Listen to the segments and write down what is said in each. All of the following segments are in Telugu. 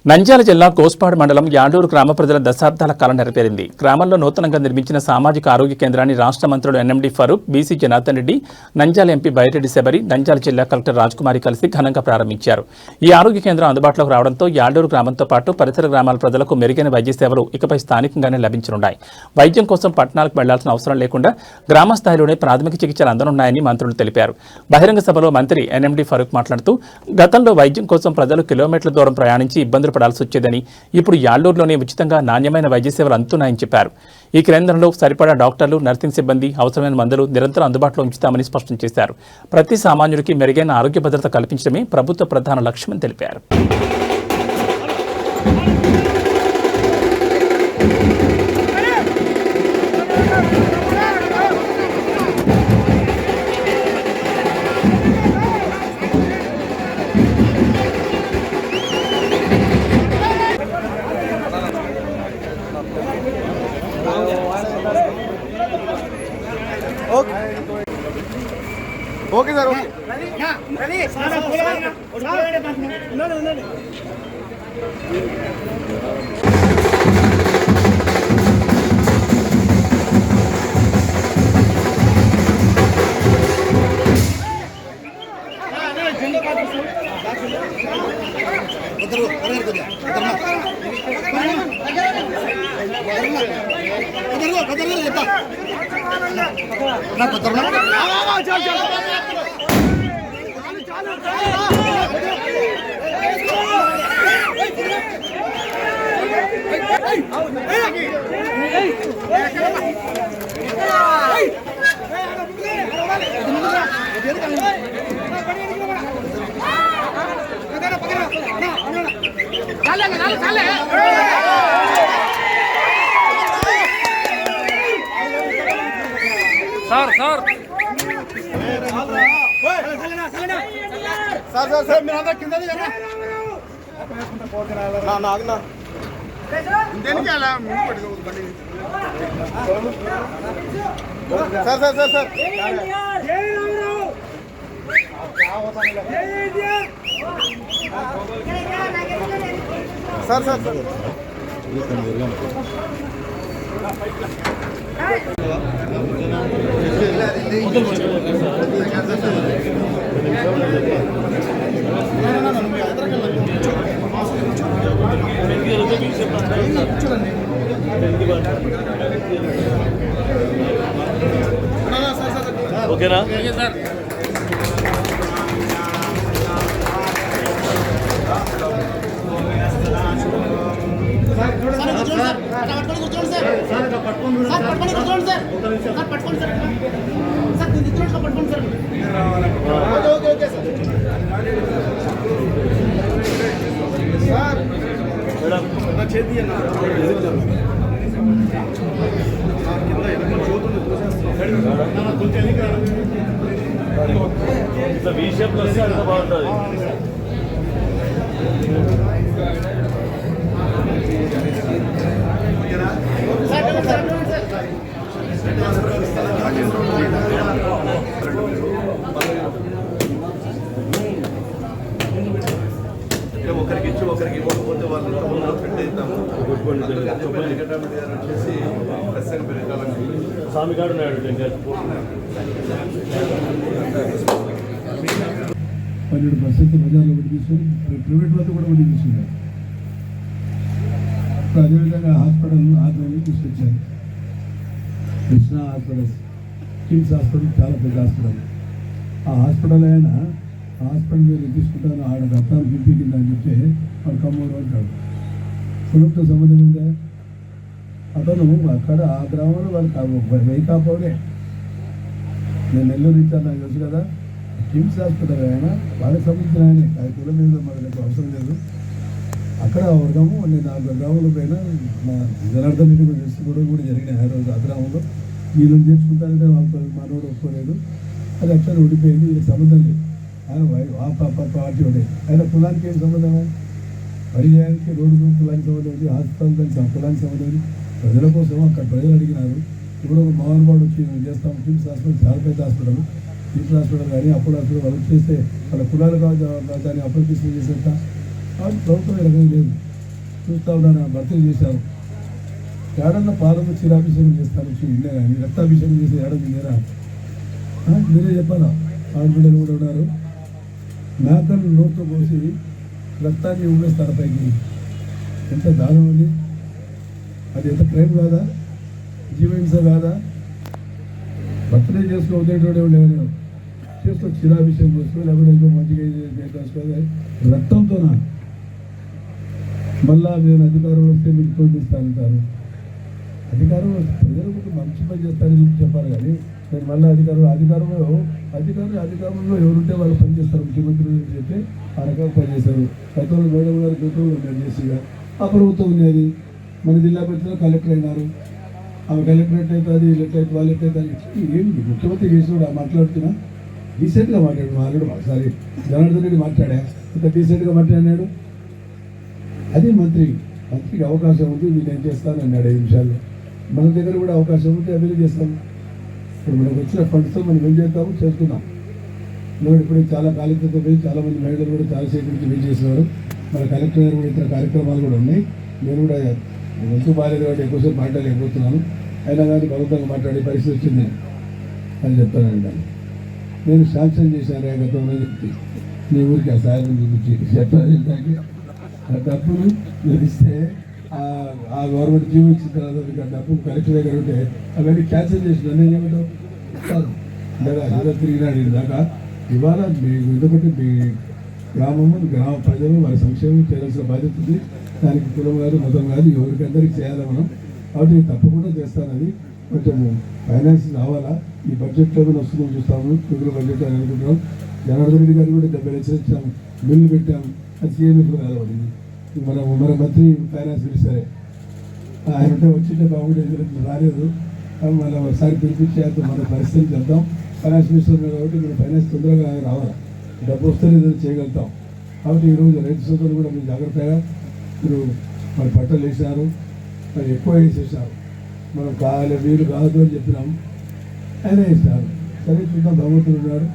నంద్యాల జిల్లా కోస్పాడు మండలం యాడూరు గ్రామ ప్రజల దశాబ్దాల కాలం నెరవేరింది. గ్రామంలో నూతనంగా నిర్మించిన సామాజిక ఆరోగ్య కేంద్రాన్ని రాష్ట్ర మంత్రులు NMD Farooq, BC Janardhan Reddy, Nandyal MP Byreddy Sabari, Nandyal జిల్లా కలెక్టర్ రాజ్కుమారి కలిసి ఘనంగా ప్రారంభించారు. ఈ ఆరోగ్య కేంద్రం అందుబాటులోకి రావడంతో యాడూరు గ్రామంతో పాటు పరిసర గ్రామాల ప్రజలకు మెరుగైన వైద్య సేవలు ఇకపై స్థానికంగానే లభించనున్నాయి. వైద్యం కోసం పట్టణాలకు వెళ్లాల్సిన అవసరం లేకుండా గ్రామ స్థాయిలోనే ప్రాథమిక చికిత్సలు అందనున్నాయని మంత్రులు తెలిపారు. బహిరంగ సభలో మంత్రి ఎన్ఎండి ఫరూక్ మాట్లాడుతూ గతంలో వైద్యం కోసం ప్రజలు కిలోమీటర్ల దూరం ప్రయాణించి ఇబ్బందులు పడాల్సి వచ్చేదని, ఇప్పుడు యాడూరులోనే ఉచితంగా నాణ్యమైన వైద్య సేవలు అందుతున్నాయని చెప్పారు. ఈ కేంద్రంలో సరిపడా డాక్టర్లు, నర్సింగ్ సిబ్బంది, అవసరమైన మందులు నిరంతరం అందుబాటులో ఉంచుతామని స్పష్టం చేశారు. ప్రతి సామాన్యుడికి మెరుగైన ఆరోగ్య భద్రత కల్పించడమే ప్రభుత్వ ప్రధాన లక్ష్యమని తెలిపారు. Okay sir, okay. సార్ మీరు అందరూ కింద దేనికి అలా sir sir sir sir sir sir sir ఓకేనా? ఇట్లా వీ షేప్లో వస్తే అంత బాగుంటుంది. ఒకరికి ఇచ్చి ఒకరికి ఇవ్వకపోతే వాళ్ళు పెట్టేద్దాము. వచ్చేసి స్వామిగాడు ఉన్నాడు. పన్నెండు పర్సెంట్ బజార్లో పెట్టి తీసుకొని ప్రైవేట్ వద్ద కూడా పెట్టి తీసుకున్నారు. ఇప్పుడు అదేవిధంగా హాస్పిటల్ ఆధ్వర్యంలో తీసుకొచ్చారు. కృష్ణా హాస్పిటల్స్, కిమ్స్ హాస్పిటల్ చాలా పెద్ద హాస్పిటల్. ఆ హాస్పిటల్ అయినా హాస్పిటల్ మీరు తీసుకుంటాను ఆడ రక్తాలు గిప్పి కింద అని చెప్తే వాడు కమ్మూరు అంటాడు. కుటుంబతో సంబంధం ఉందా? అతను అక్కడ ఆ గ్రామంలో వాళ్ళు వైకాపోడే. నేను నెల్లూరు ఇచ్చాను, నాకు తెలుసు కదా. కిమ్స్ హాస్పిటల్ అయినా వాళ్ళకి సంబంధించిన ఆయన ఆ కులం మీద మనకు అవసరం లేదు. అక్కడ వర్గము నేను 4 గ్రామంలో పైన మా జనార్దన్ రెడ్డి చేసి కూడా జరిగినాయి. ఆ రోజు ఆ గ్రామంలో వీళ్ళని చేర్చుకుంటానంటే వాళ్ళతో మనోడు ఒప్పుకోలేదు. అది అట్లా ఓడిపోయింది. వీళ్ళకి సంబంధం లేదు. ఆయన పార్టీ ఉండే ఆయన కులానికి ఏం సంబంధమే? పరిచయానికి రోడ్డు కులానికి సంబంధం ఉంది, హాస్పిటల్ దానికి కులానికి సంబంధం ఉంది. ప్రజల కోసం అక్కడ ప్రజలు అడిగినారు. ఇప్పుడు ఒక మోహన్బాడు వచ్చి చేస్తాం. కిమ్స్ హాస్పిటల్ చాలా పెద్ద హాస్పిటల్. కిమ్స్ హాస్పిటల్ కానీ అప్పుడు హాస్పిటల్ వాళ్ళు చేస్తే వాళ్ళ కులాలు కావచ్చు దాన్ని అప్రతిష్ట చేసేట ప్రభుత్వం ఈ రకంగా లేదు. చూస్తూ ఉన్నాను, భర్తలు చేశారు. ఏడన్న పాలన క్షీరాభిషేకం చేస్తాను ఇల్లే కానీ రక్తాభిషేకం చేసే ఏడాది లేరా? మీరే చెప్పాలా? ఆడబిడ్డలు కూడా ఉన్నారు. మేకలు నోట్లో పోసి రక్తాన్ని ఉండేస్తారు పైకి. ఎంత దానం ఉంది! అది ఎంత ప్రేమ కాదా? జీవహింస కాదా? బర్త్డే చేసుకోవద్దేటోడే లేదు, చేస్తూ క్షీరాభిషేకం చేసుకో, లేకపోతే ఇంకో మంచిగా చేసుకోవాలి. రక్తంతోనా? మళ్ళా నేను అధికారం వస్తే మీకు తోడిస్తానంటారు. అధికారం ప్రజలకు మంచి పని చేస్తారని చెప్పారు కానీ నేను మళ్ళీ అధికారంలో ఎవరుంటే వాళ్ళు పనిచేస్తారు. ముఖ్యమంత్రి చెప్తే ఆ రకంగా పనిచేస్తారు. గతంలో మేడం గారు గతంలో చేసిగా ఆ ప్రభుత్వం ఉన్నది. మన జిల్లా పరిషత్లో కలెక్టర్ అయినారు. ఆమె కలెక్టరేట్ అవుతుంది, ఎట్లయితే వాళ్ళు ఎట్లయితే ఏంటి ముఖ్యమంత్రి చేసినప్పుడు మాట్లాడుతున్నా డీసెంట్గా మాట్లాడు. మాట్లాడు ఒకసారి జనార్దన్ రెడ్డి మాట్లాడా, ఇంత డీసెంట్గా మాట్లాడినాడు. అదే మంత్రికి అవకాశం ఉంది, నేను ఏం చేస్తాను అన్నాడు 5 నిమిషాల్లో. మన దగ్గర కూడా అవకాశం ఉంటే అభివృద్ధి చేస్తాం. ఇప్పుడు మనకు వచ్చిన ఫండ్స్తో మనం ఏం చేస్తాము చేస్తున్నాం. ఎందుకంటే ఇప్పుడు చాలా కాలికతో పోయి చాలామంది మహిళలు కూడా చాలా సేపు నుంచి వెయిట్ చేసేవారు. మన కలెక్టర్ గారు కూడా ఇతర కార్యక్రమాలు కూడా ఉన్నాయి. నేను కూడా ఎంతో బాగాలేదు కాబట్టి ఎక్కువసేపు మాట్లాడలేకపోతున్నాను. అయినా కానీ బలవంతంగా మాట్లాడే పరిస్థితి వచ్చింది అని చెప్తానండి. నేను శాంక్షన్ చేశాను గతంలో చెప్తే నీ ఊరికి ఆ సాయం చూపించి చెప్పడానికి ఆ డబ్బులు నేను ఇస్తే ఆ గవర్నమెంట్ జీవో ఇచ్చిన తర్వాత డబ్బులు కలెక్టర్ దగ్గర ఉంటే అవన్నీ క్యాన్సిల్ చేసి నన్ను ఏం చేయమంటావు? కాదు లేదా తిరిగినాడు దాకా. ఇవాళ మీకు ఎందుకంటే మీ గ్రామ ప్రజలు వాళ్ళ సంక్షేమం చేయాల్సిన బాధ్యత ఉంది. దానికి కులం కాదు, మతం కాదు, ఎవరికందరికీ చేయాలి మనం. కాబట్టి తప్పకుండా చేస్తానని కొంచెం ఫైనాన్స్ రావాలా. ఈ బడ్జెట్లో కూడా వస్తుందని చూస్తాము, మిగులు బడ్జెట్ అని అనుకుంటున్నాం. జనార్దన్ రెడ్డి గారు కూడా 70 లక్షలు ఇచ్చాము, బిల్లు పెట్టాము. అది సీఎం ఇప్పుడు కాలపడింది. మన మంత్రి ఫైనాన్స్ మినిస్టరే ఆయన ఉంటే వచ్చింటే బాగుండేది, రాలేదు. మళ్ళీ ఒకసారి పిలిపించి మన పరిస్థితి చెప్తాం. ఫైనాన్స్ మినిస్టర్ కాబట్టి మీరు ఫైనాన్స్ తొందరగా రావాలి, డబ్బు వస్తేనే ఏదైనా చేయగలుగుతాం. కాబట్టి ఈరోజు రైతు సోదరులు కూడా మీరు జాగ్రత్తగా మీరు మరి బట్టలు వేసినారు, మరి ఎక్కువ వేసేసారు. మనం వీలు కాదు అని చెప్పినాం, ఆయన వేసినారు. సరే చూద్దాం, భగవంతుడు ఉన్నాడు,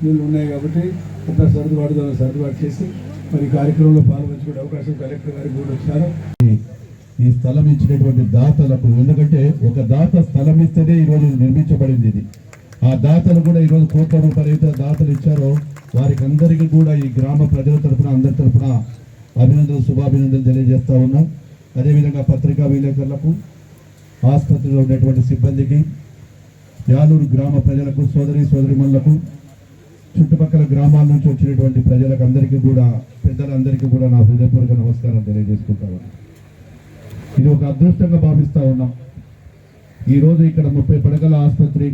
నీళ్ళు ఉన్నాయి కాబట్టి ఎట్లా సర్దుబాటు చేసి మరి కార్యక్రమంలో పాల్గొంచుకునే అవకాశం కలెక్టర్ గారికి కూడా వచ్చారు. ఈ స్థలం ఇచ్చినటువంటి దాతలకు, ఎందుకంటే ఒక దాత స్థలం ఇస్తేనే ఈరోజు నిర్మించబడింది ఇది. ఆ దాతలు కూడా ఈరోజు కోట్ల రూపాయలు అయితే దాతలు ఇచ్చారో వారికి అందరికీ కూడా ఈ గ్రామ ప్రజల తరఫున అందరి తరఫున అభినందనలు, శుభాభినందనలు తెలియజేస్తా ఉన్నాం. అదేవిధంగా పత్రికా విలేకరులకు, ఆసుపత్రిలో ఉన్నటువంటి సిబ్బందికి, యాలూరు గ్రామ ప్రజలకు, సోదరిమణులకు, చుట్టుపక్కల గ్రామాల నుంచి వచ్చినటువంటి ప్రజలకు అందరికీ కూడా, పెద్దలందరికీ కూడా నా హృదయపూర్వక నమస్కారం తెలియజేసుకుంటాను. ఇది ఒక అదృష్టంగా భావిస్తూ ఉన్నాం. ఈరోజు ఇక్కడ 30 పడకల ఆసుపత్రి,